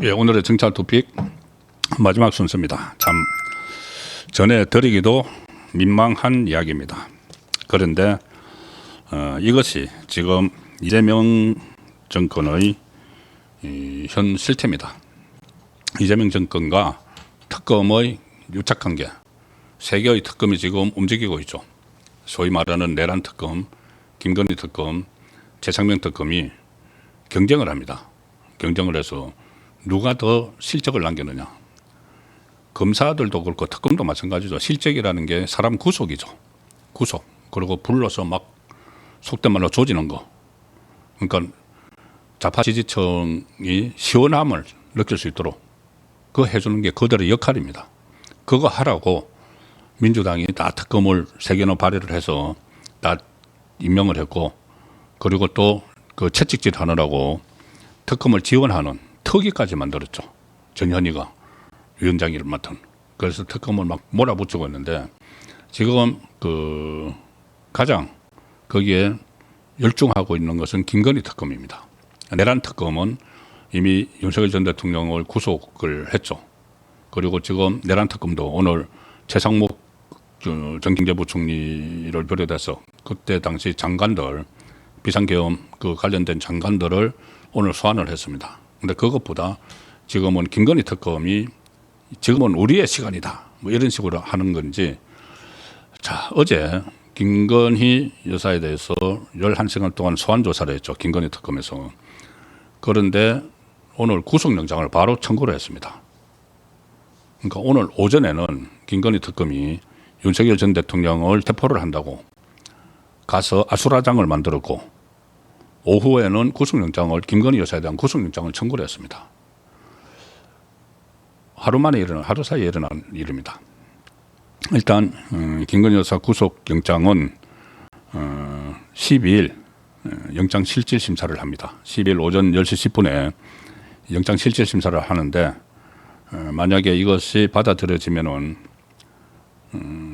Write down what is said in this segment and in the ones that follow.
예, 오늘의 정찰 토픽 마지막 순서입니다. 참 전해 드리기도 민망한 이야기입니다. 그런데 이것이 지금 이재명 정권의 현 실태입니다. 이재명 정권과 특검의 유착관계, 세 개의 특검이 지금 움직이고 있죠. 소위 말하는 내란 특검, 김건희 특검, 최상명 특검이 경쟁을 합니다. 경쟁을 해서 누가 더 실적을 남겼느냐. 검사들도 그렇고 특검도 마찬가지죠. 실적이라는 게 사람 구속이죠. 구속. 그리고 불러서 막 속된 말로 조지는 거. 그러니까 좌파 지지층이 시원함을 느낄 수 있도록 그거 해주는 게 그들의 역할입니다. 그거 하라고 민주당이 다 특검을 세 개나 발의를 해서 다 임명을 했고, 그리고 또 그 채찍질 하느라고 특검을 지원하는 특위까지 만들었죠. 전현희가 위원장을 맡은. 그래서 특검을 막 몰아붙이고 있는데, 지금 그 가장 거기에 열중하고 있는 것은 김건희 특검입니다. 내란 특검은 이미 윤석열 전 대통령을 구속을 했죠. 그리고 지금 내란 특검도 오늘 최상목 전 경제부총리를 비롯해서 그때 당시 장관들, 비상계엄 그 관련된 장관들을 오늘 소환을 했습니다. 근데 그것보다 지금은 김건희 특검이 지금은 우리의 시간이다, 뭐 이런 식으로 하는 건지. 자, 어제 김건희 여사에 대해서 11시간 동안 소환 조사를 했죠. 김건희 특검에서. 그런데 오늘 구속영장을 바로 청구를 했습니다. 그러니까 오늘 오전에는 김건희 특검이 윤석열 전 대통령을 체포를 한다고 가서 아수라장을 만들었고, 오후에는 구속영장을, 김건희 여사에 대한 구속영장을 청구를 했습니다. 하루 사이에 일어난 일입니다. 일단 김건희 여사 구속영장은 12일 영장 실질 심사를 합니다. 12일 오전 10시 10분에 영장 실질 심사를 하는데, 만약에 이것이 받아들여지면은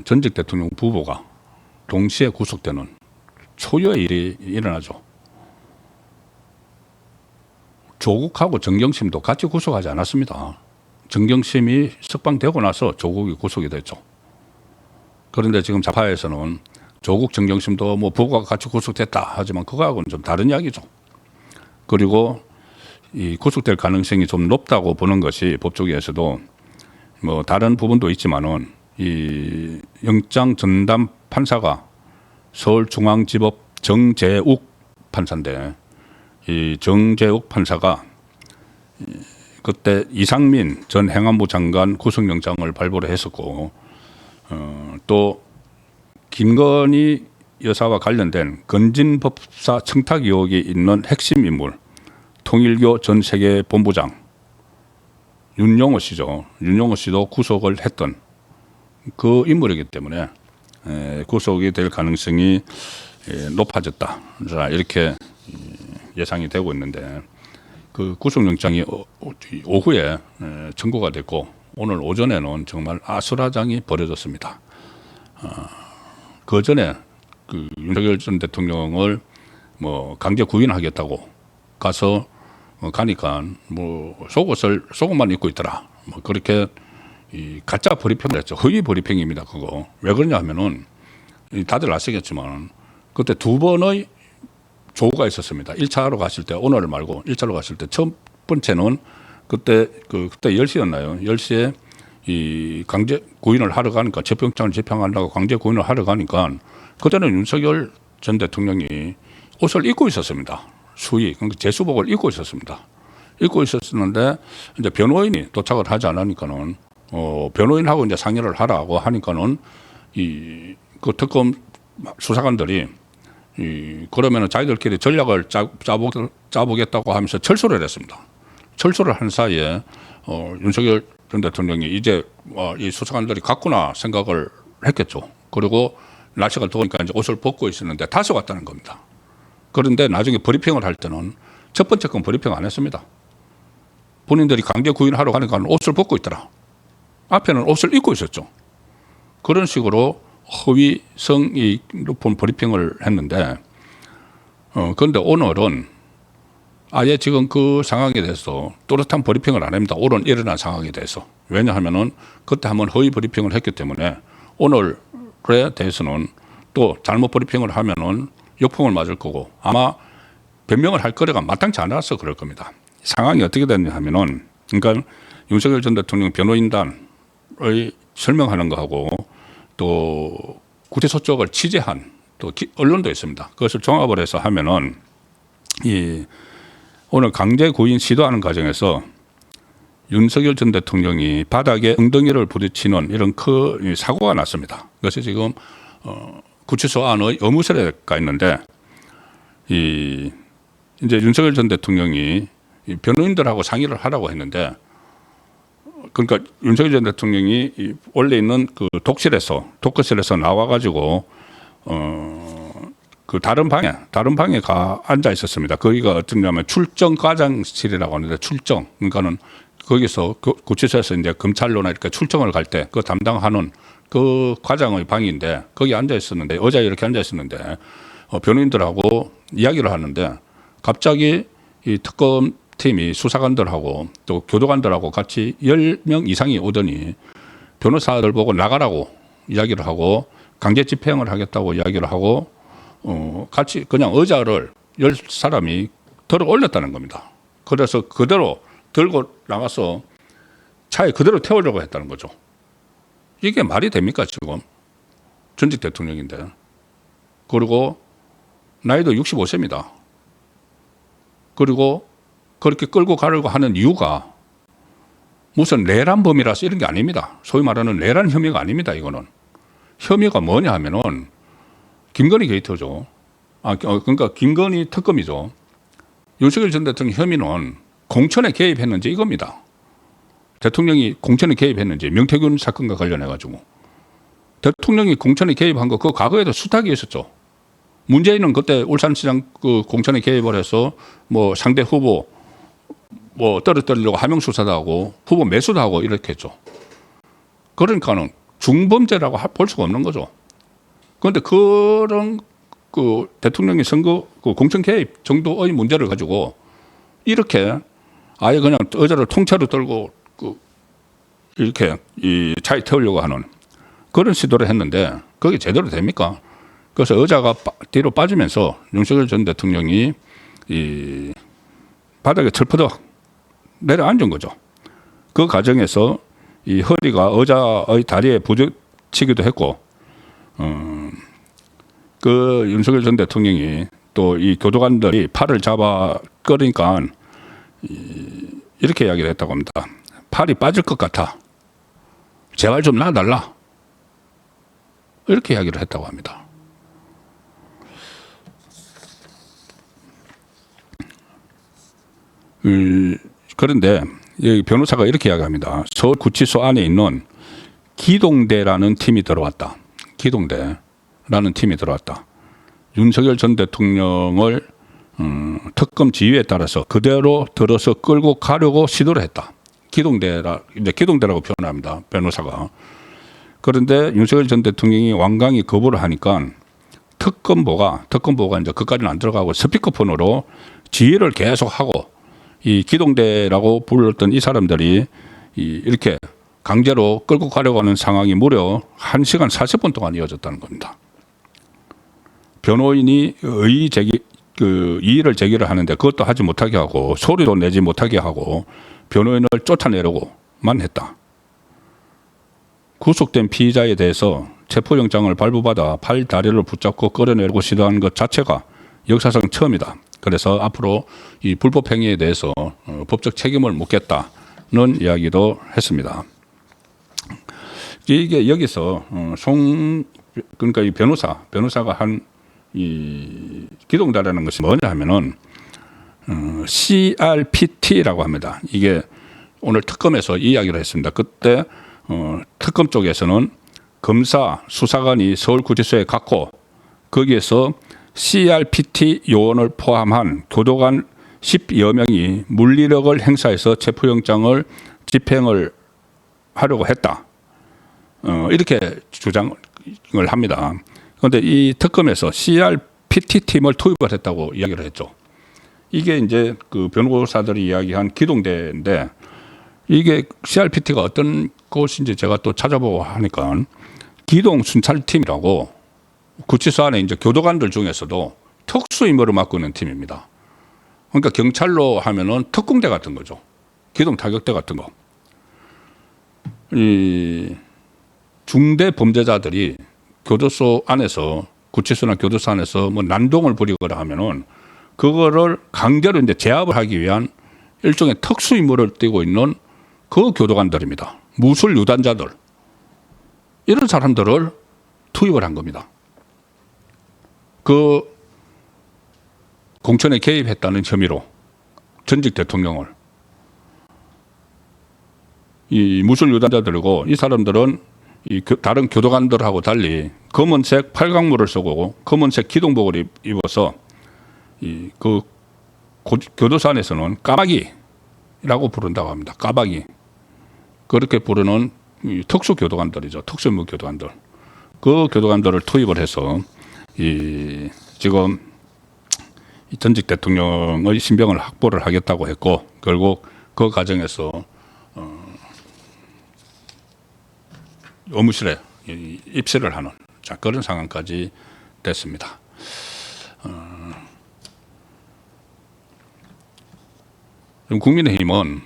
전직 대통령 부부가 동시에 구속되는 초유의 일이 일어나죠. 조국하고 정경심도 같이 구속하지 않았습니다. 정경심이 석방되고 나서 조국이 구속이 됐죠. 그런데 지금 좌파에서는 조국, 정경심도 뭐 부부가 같이 구속됐다 하지만 그거하고는 좀 다른 이야기죠. 그리고 이 구속될 가능성이 좀 높다고 보는 것이 법조계에서도 뭐 다른 부분도 있지만은 이 영장 전담 판사가 서울중앙지법 정재욱 판사인데, 이 정재욱 판사가 그때 이상민 전 행안부 장관 구속영장을 발부를 했었고, 또 김건희 여사와 관련된 건진법사 청탁 의혹이 있는 핵심 인물 통일교 전 세계본부장 윤용호 씨죠. 윤용호 씨도 구속을 했던 그 인물이기 때문에 구속이 될 가능성이 높아졌다, 이렇게 예상이 되고 있는데, 그 구속영장이 오후에 청구가 됐고 오늘 오전에는 정말 아수라장이 벌어졌습니다. 그 전에 그 윤석열 전 대통령을 뭐 강제 구인하겠다고 가서 가니까 뭐 속옷만 입고 있더라, 뭐 그렇게 이 가짜 브리핑을 했죠. 허위 브리핑입니다. 그거 왜 그러냐 하면은 다들 아시겠지만 그때 두 번의 조우가 있었습니다. 1차로 갔을 때, 오늘 말고 1차로 갔을 때 첫 번째는 그때 10시였나요? 10시에 이 강제 구인을 하러 가니까, 체포영장을 집행하려고 강제 구인을 하러 가니까 그때는 윤석열 전 대통령이 옷을 입고 있었습니다. 그러니까 제수복을 입고 있었습니다. 입고 있었는데 이제 변호인이 도착을 하지 않으니까는 변호인하고 이제 상의를 하라고 하니까는 그 특검 수사관들이 그러면은 자기들끼리 전략을 짜보겠다고 하면서 철수를 했습니다. 철수를 한 사이에 윤석열 전 대통령이 이제 이 수사관들이 갔구나 생각을 했겠죠. 그리고 날씨가 더우니까 이제 옷을 벗고 있었는데 다시 왔다는 겁니다. 그런데 나중에 브리핑을 할 때는 첫 번째 건 브리핑 안 했습니다. 본인들이 강제 구인하러 가니까 옷을 벗고 있더라. 앞에는 옷을 입고 있었죠. 그런 식으로 허위성이 높은 브리핑을 했는데, 그런데 오늘은 아예 지금 그 상황에 대해서 또렷한 브리핑을 안 합니다. 오늘 일어난 상황에 대해서. 왜냐하면은 그때 한번 허위 브리핑을 했기 때문에 오늘에 대해서는 또 잘못 브리핑을 하면은 역풍을 맞을 거고 아마 변명을 할 거리가 마땅치 않아서 그럴 겁니다. 상황이 어떻게 됐냐 하면은 그러니까 윤석열 전 대통령 변호인단의 설명하는 거하고 또 구치소 쪽을 취재한 또 언론도 있습니다. 그것을 종합을 해서 하면은 이 오늘 강제 구인 시도하는 과정에서 윤석열 전 대통령이 바닥에 엉덩이를 부딪히는 이런 큰 사고가 났습니다. 그래서 지금 구치소 안의 의무실에 가 있는데 이제 윤석열 전 대통령이 변호인들하고 상의를 하라고 했는데 그러니까 윤석열 전 대통령이 원래 있는 그 독실에서 나와가지고 그 다른 방에 가 앉아 있었습니다. 거기가 어쩌냐면 출정 과장실이라고 하는데 출정 그러니까는 거기서 구치소에서 이제 검찰로나 이렇게 출정을 갈 때 그 담당하는 그 과장의 방인데 거기 앉아 있었는데 의자에 이렇게 앉아 있었는데 변호인들하고 이야기를 하는데 갑자기 이 특검팀이 수사관들하고 또 교도관들하고 같이 10명 이상이 오더니 변호사들 보고 나가라고 이야기를 하고 강제 집행을 하겠다고 이야기를 하고 같이 그냥 의자를 10사람이 들어 올렸다는 겁니다. 그래서 그대로 들고 나가서 차에 그대로 태우려고 했다는 거죠. 이게 말이 됩니까 지금? 전직 대통령인데. 그리고 나이도 65세입니다. 그리고 그렇게 끌고 가려고 하는 이유가 무슨 내란범이라서 이런 게 아닙니다. 소위 말하는 내란 혐의가 아닙니다. 이거는. 혐의가 뭐냐 하면은 김건희 게이트죠. 그러니까 김건희 특검이죠. 윤석열 전 대통령 혐의는 공천에 개입했는지 이겁니다. 대통령이 공천에 개입했는지 명태균 사건과 관련해가지고 대통령이 공천에 개입한 거 그 과거에도 수탁이 있었죠. 문재인은 그때 울산시장 그 공천에 개입을 해서 뭐 상대 후보 뭐 떨어뜨리려고 하명 수사도 하고 후보 매수도 하고 이렇게 했죠. 그러니까는 중범죄라고 볼 수가 없는 거죠. 그런데 그런 그 대통령의 선거 그 공천 개입 정도의 문제를 가지고 이렇게 아예 그냥 의자를 통째로 들고 그 이렇게 이 차에 태우려고 하는 그런 시도를 했는데 그게 제대로 됩니까? 그래서 의자가 뒤로 빠지면서 윤석열 전 대통령이 이 바닥에 철푸덕 내려앉은 거죠. 그 과정에서 이 허리가 의자의 다리에 부딪히기도 했고, 그 윤석열 전 대통령이 또 이 교도관들이 팔을 잡아 끌으니까 이렇게 이야기를 했다고 합니다. 팔이 빠질 것 같아. 제발 좀 놔달라. 이렇게 이야기를 했다고 합니다. 그런데 여기 변호사가 이렇게 이야기합니다. 서울구치소 안에 있는 기동대라는 팀이 들어왔다. 기동대라는 팀이 들어왔다. 윤석열 전 대통령을 특검 지휘에 따라서 그대로 들어서 끌고 가려고 시도를 했다. 기동대라고 표현합니다. 변호사가. 그런데 윤석열 전 대통령이 완강히 거부를 하니까 특검보가 이제 그까지는 안 들어가고 스피커폰으로 지휘를 계속하고 이 기동대라고 불렀던 이 사람들이 이렇게 강제로 끌고 가려고 하는 상황이 무려 1시간 40분 동안 이어졌다는 겁니다. 변호인이 이의를 제기를 하는데 그것도 하지 못하게 하고 소리도 내지 못하게 하고 변호인을 쫓아내려고만 했다. 구속된 피의자에 대해서 체포영장을 발부받아 팔 다리를 붙잡고 끌어내려고 시도한 것 자체가 역사상 처음이다. 그래서 앞으로 이 불법 행위에 대해서 법적 책임을 묻겠다는 이야기도 했습니다. 이게 여기서 그러니까 이 변호사가 한 이 기동대라는 것이 뭐냐 하면은 CRPT라고 합니다. 이게 오늘 특검에서 이야기를 했습니다. 그때 특검 쪽에서는 검사, 수사관이 서울구치소에 갔고 거기에서 CRPT 요원을 포함한 교도관 10여 명이 물리력을 행사해서 체포영장을 집행을 하려고 했다. 이렇게 주장을 합니다. 그런데 이 특검에서 CRPT 팀을 투입을 했다고 이야기를 했죠. 이게 이제 그 변호사들이 이야기한 기동대인데 이게 CRPT가 어떤 곳인지 제가 또 찾아보고 하니까 기동 순찰팀이라고 구치소 안에 이제 교도관들 중에서도 특수 임무를 맡고 있는 팀입니다. 그러니까 경찰로 하면은 특공대 같은 거죠. 기동 타격대 같은 거. 이 중대 범죄자들이 교도소 안에서 구치소나 교도소 안에서 뭐 난동을 부리거나 하면은 그거를 강제로 이제 제압을 하기 위한 일종의 특수 임무를 띠고 있는 그 교도관들입니다. 무술 유단자들. 이런 사람들을 투입을 한 겁니다. 그 공천에 개입했다는 혐의로 전직 대통령을 이 무술 유단자들이고 이 사람들은 이 다른 교도관들하고 달리 검은색 팔각무를 쓰고 검은색 기동복을 입어서 이 그 교도소 안에서는 까마귀라고 부른다고 합니다. 까마귀. 그렇게 부르는 이 특수 교도관들이죠. 특수임무 교도관들. 그 교도관들을 투입을 해서 이 지금 이 전직 대통령의 신병을 확보를 하겠다고 했고 결국 그 과정에서 의무실에 입실을 하는 자, 그런 상황까지 됐습니다. 국민의힘은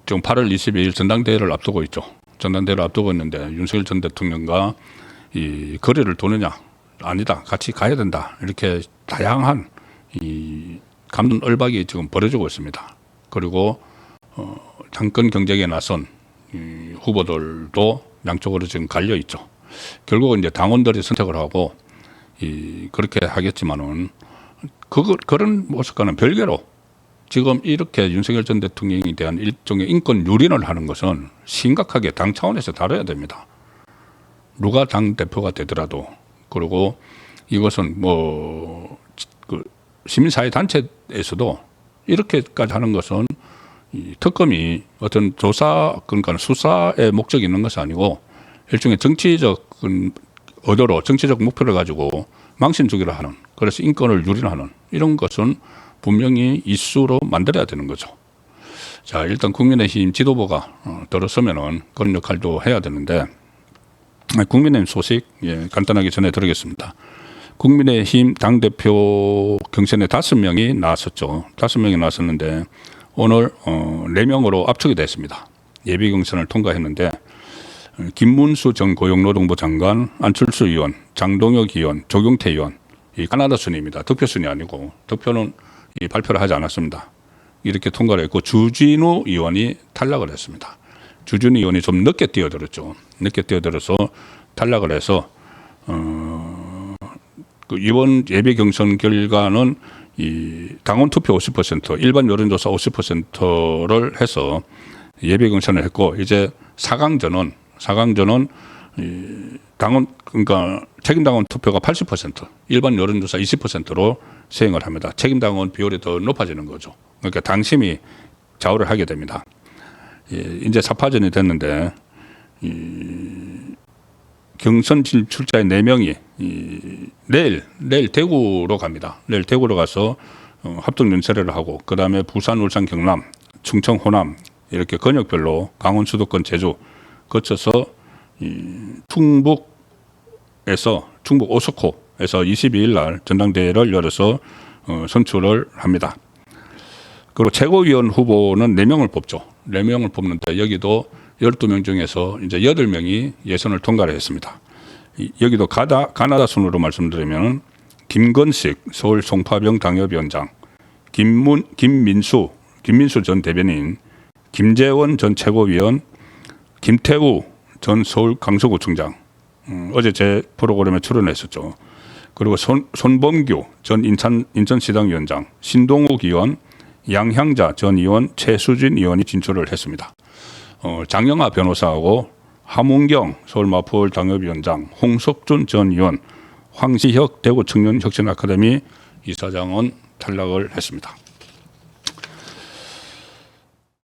지금 8월 22일 전당대회를 앞두고 있죠. 전당대회를 앞두고 있는데 윤석열 전 대통령과 이 거리를 두느냐 아니다 같이 가야 된다 이렇게 다양한 이 감론 얼박이 지금 벌어지고 있습니다. 그리고 당권 경쟁에 나선 이 후보들도 양쪽으로 지금 갈려 있죠. 결국은 이제 당원들이 선택을 하고 그렇게 하겠지만은 그런 모습과는 별개로 지금 이렇게 윤석열 전 대통령에 대한 일종의 인권 유린을 하는 것은 심각하게 당 차원에서 다뤄야 됩니다. 누가 당 대표가 되더라도 그리고 이것은 뭐 그 시민사회 단체에서도 이렇게까지 하는 것은 이 특검이 어떤 조사 그러니까 수사의 목적이 있는 것이 아니고 일종의 정치적 의도로 정치적 목표를 가지고 망신 주기를 하는 그래서 인권을 유린하는 이런 것은 분명히 이슈로 만들어야 되는 거죠. 자, 일단 국민의힘 지도부가 들어서면은 그런 역할도 해야 되는데 국민의힘 소식 간단하게 전해드리겠습니다. 국민의힘 당대표 경선에 5명이 나왔었죠. 5명이 나왔었는데 오늘 4명으로 압축이 됐습니다. 예비 경선을 통과했는데 김문수 전 고용노동부 장관, 안철수 의원, 장동혁 의원, 조경태 의원 이 카나다 순위입니다. 득표 순위 아니고 득표는 발표를 하지 않았습니다. 이렇게 통과를 했고 주진우 의원이 탈락을 했습니다. 주진우 의원이 좀 늦게 뛰어들었죠. 늦게 뛰어들어서 탈락을 해서 이번 예비 경선 결과는 이 당원 투표 50%, 일반 여론조사 50%를 해서 예비 경선을 했고 이제 4강전은 당원 그러니까 책임 당원 투표가 80%, 일반 여론조사 20%로 시행을 합니다. 책임 당원 비율이 더 높아지는 거죠. 그러니까 당심이 좌우를 하게 됩니다. 이제 4파전이 됐는데 경선 진출자의 4명이 내일 대구로 갑니다. 내일 대구로 가서 합동 연설회를 하고 그 다음에 부산, 울산, 경남, 충청, 호남 이렇게 권역별로 강원, 수도권, 제주 거쳐서 충북 오스코에서 22일 날 전당대회를 열어서 선출을 합니다. 그리고 최고위원 후보는 4명을 뽑죠. 4명을 뽑는데 여기도 12명 중에서 이제 8명이 예선을 통과를 했습니다. 여기도 가나다 순으로 말씀드리면 김건식 서울 송파병 당협위원장, 김민수 전 대변인, 김재원 전 최고위원, 김태우 전 서울 강서구청장 어제 제 프로그램에 출연했었죠. 그리고 손범규 전 인천시당위원장, 신동욱 의원, 양향자 전 의원, 최수진 의원이 진출을 했습니다. 장영하 변호사하고 함은경 서울마포울 당협위원장, 홍석준 전 의원, 황시혁 대구청년혁신아카데미 이사장은 탈락을 했습니다.